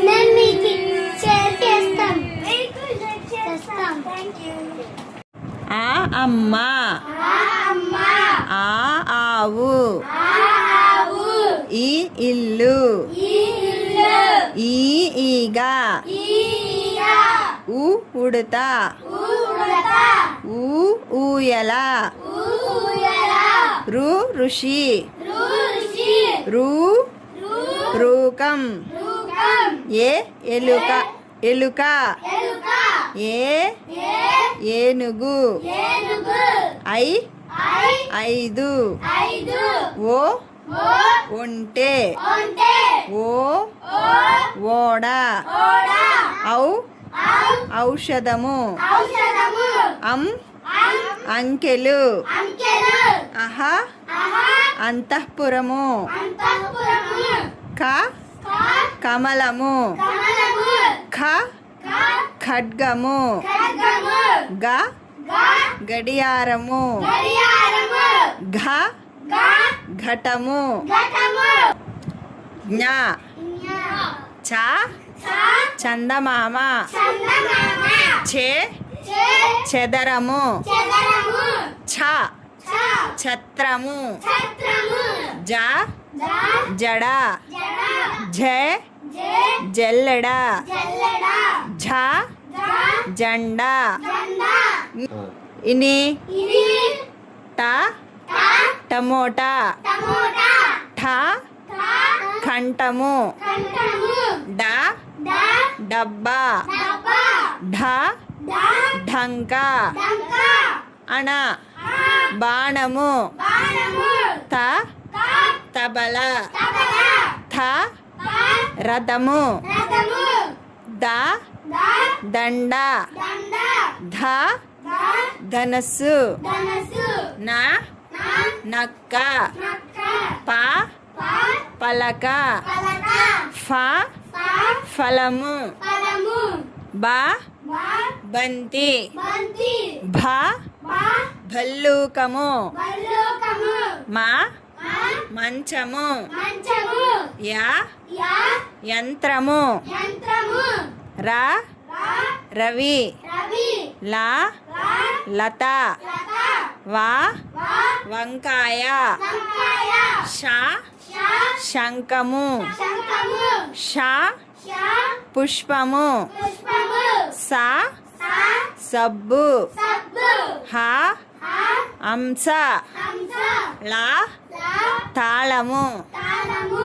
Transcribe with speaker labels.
Speaker 1: నేను మీకు షేర్ చేస్తాను.
Speaker 2: ఆ అమ్మ, ఆ ఆవు, ఈ ఇల్లు, ఈ ఈగ, ఉ ఉడత, ఊ ఊయల, రు ఋషి, రు రూకం, ఏ ఎలుక, ఎలుక, ఏ ఏనుగు, ఐ ఐదు, ఓ ఒంటె, ఓ ఓడ, ఔ ఔషధము, అం అంకెలు, అహ అంతఃపురము, క కమలము, ఖ ఖడ్గము, గ గడియారము, ఘ ఘటము, జ్ఞ చ చందమామ, ఛే చెదరము, ఛ ఛత్రము, జ జడ, ఝ జల్లెడ, ఝ జెండా, ఇని ట టమోటా, ఠ కంఠము, డ డబ్బా, ఢ ఢంక, అణ బాణము, త తబల, థ రథము, ద దండ, ధ ధనస్సు, న నక్క, ప పలక, ఫ ఫలము, బ బంతి, భ భల్లూకము, మా మంచము, యా యంత్రము, రా రవి, లా లత, వా వంకాయ, ష శంఖము, ష పుష్పము, స సబ్బు, హ హంస, లా తాళము.